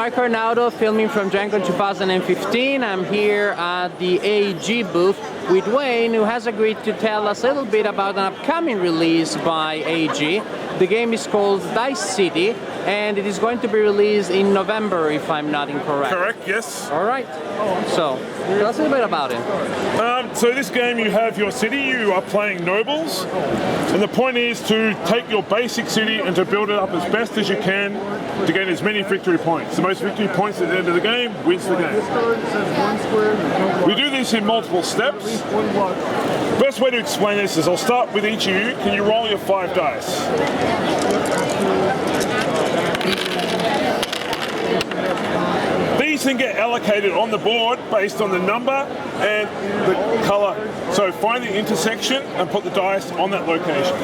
Marco Arnaudo, filming from GenCon 2015. I'm here at the AEG booth with Wayne, who has agreed to tell us a little bit about an upcoming release by AEG. The game is called Dice City, and it is going to be released in November, if I'm not incorrect. Correct, yes. All right. So, tell us a little bit about it. So this game, you have your city, you are playing nobles, and the point is to take your basic city and to build it up as best as you can to gain as many victory points. The most victory points at the end of the game wins the game. We do this in multiple steps. Best way to explain this is I'll start with each of you. Can you roll your 5 dice? These can get allocated on the board based on the number and the colour. So find the intersection and put the dice on that location.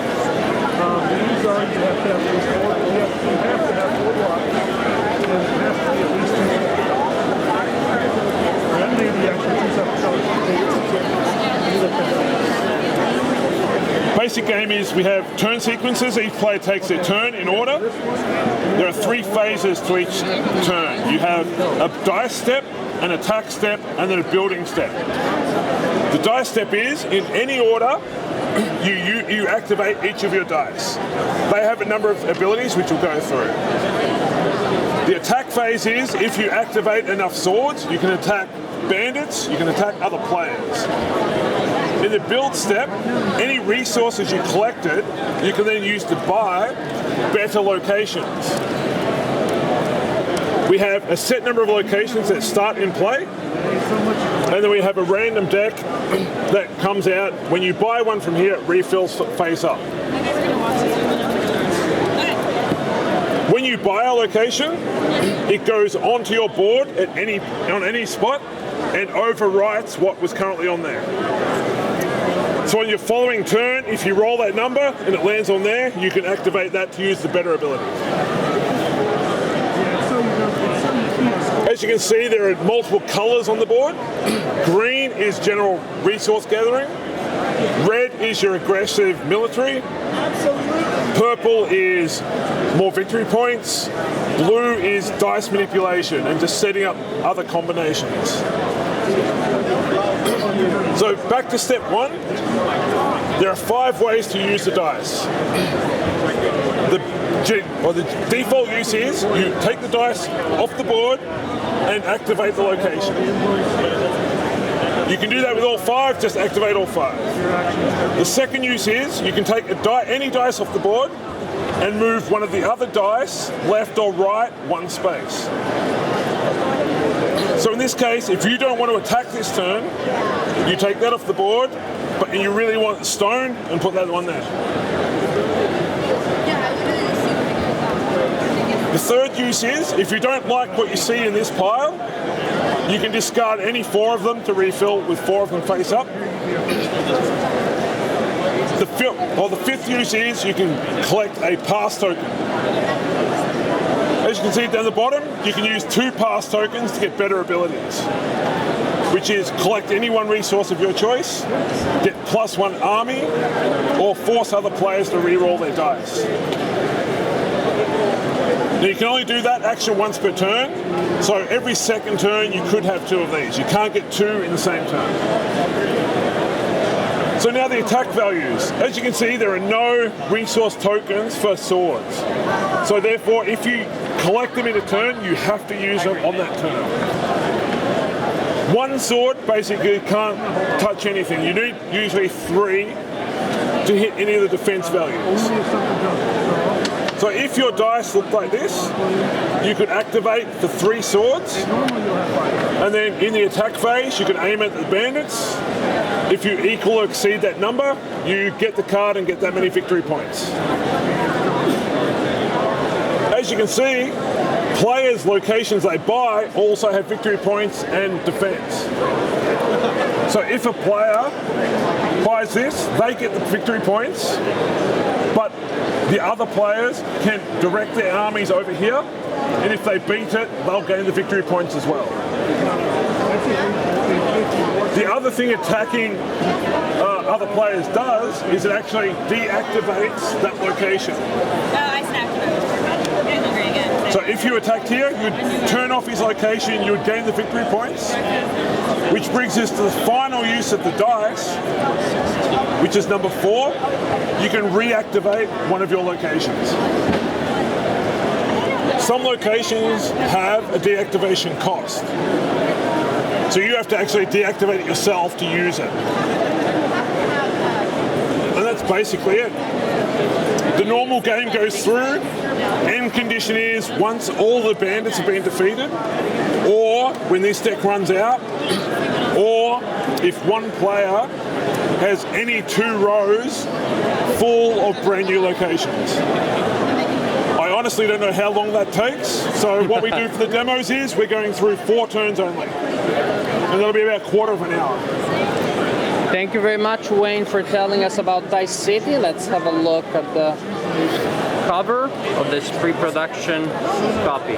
Basic game is we have turn sequences. Each player takes their turn in order. There are 3 phases to each turn. You have a dice step, an attack step, and then a building step. The dice step is, in any order, you activate each of your dice. They have a number of abilities which we'll go through. The attack phase is, if you activate enough swords, you can attack bandits, you can attack other players. In the build step, any resources you collected, you can then use to buy better locations. We have a set number of locations that start in play, and then we have a random deck that comes out. When you buy one from here, it refills face up. When you buy a location, it goes onto your board on any spot and overwrites what was currently on there. So on your following turn, if you roll that number and it lands on there, you can activate that to use the better ability. As you can see, there are multiple colours on the board. Green is general resource gathering. Red is your aggressive military. Purple is more victory points. Blue is dice manipulation and just setting up other combinations. So back to step 1. There are 5 ways to use the dice. The default use is you take the dice off the board and activate the location. You can do that with all 5, just activate all 5. The second use is you can take any dice off the board and move one of the other dice left or right 1 space. So in this case, if you don't want to attack this turn, you take that off the board, but you really want stone and put that one there. The third use is, if you don't like what you see in this pile, you can discard any 4 of them to refill with 4 of them face up. The 5th use is you can collect a pass token. As you can see down the bottom, you can use 2 pass tokens to get better abilities, which is collect any 1 resource of your choice, get +1 army, or force other players to re-roll their dice. Now you can only do that action once per turn, so every second turn you could have 2 of these. You can't get 2 in the same turn. So now the attack values. As you can see, there are no resource tokens for swords. So therefore, if you collect them in a turn, you have to use them on that turn. 1 sword basically can't touch anything. You need usually 3 to hit any of the defense values. So if your dice look like this, you could activate the 3 swords, and then in the attack phase, you can aim at the bandits. If you equal or exceed that number, you get the card and get that many victory points. As you can see, players' locations they buy also have victory points and defense. So if a player buys this, they get the victory points, but the other players can direct their armies over here, and if they beat it, they'll gain the victory points as well. The other thing attacking other players does is it actually deactivates that location. Oh, I snapped it. I agree again. So if you attacked here, you'd turn off his location, you would gain the victory points, which brings us to the final use of the dice, which is number 4. You can reactivate one of your locations. Some locations have a deactivation cost. So you have to actually deactivate it yourself to use it. And that's basically it. The normal game goes through. End condition is once all the bandits have been defeated, or when this deck runs out, or if one player has any 2 rows full of brand new locations. I honestly don't know how long that takes, so what we do for the demos is we're going through 4 turns only, and that'll be about a quarter of an hour. Thank you very much, Wayne, for telling us about Dice City. Let's have a look at the cover of this pre-production copy.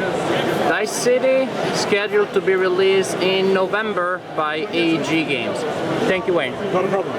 Dice City, scheduled to be released in November by AEG Games. Thank you, Wayne. Not a problem.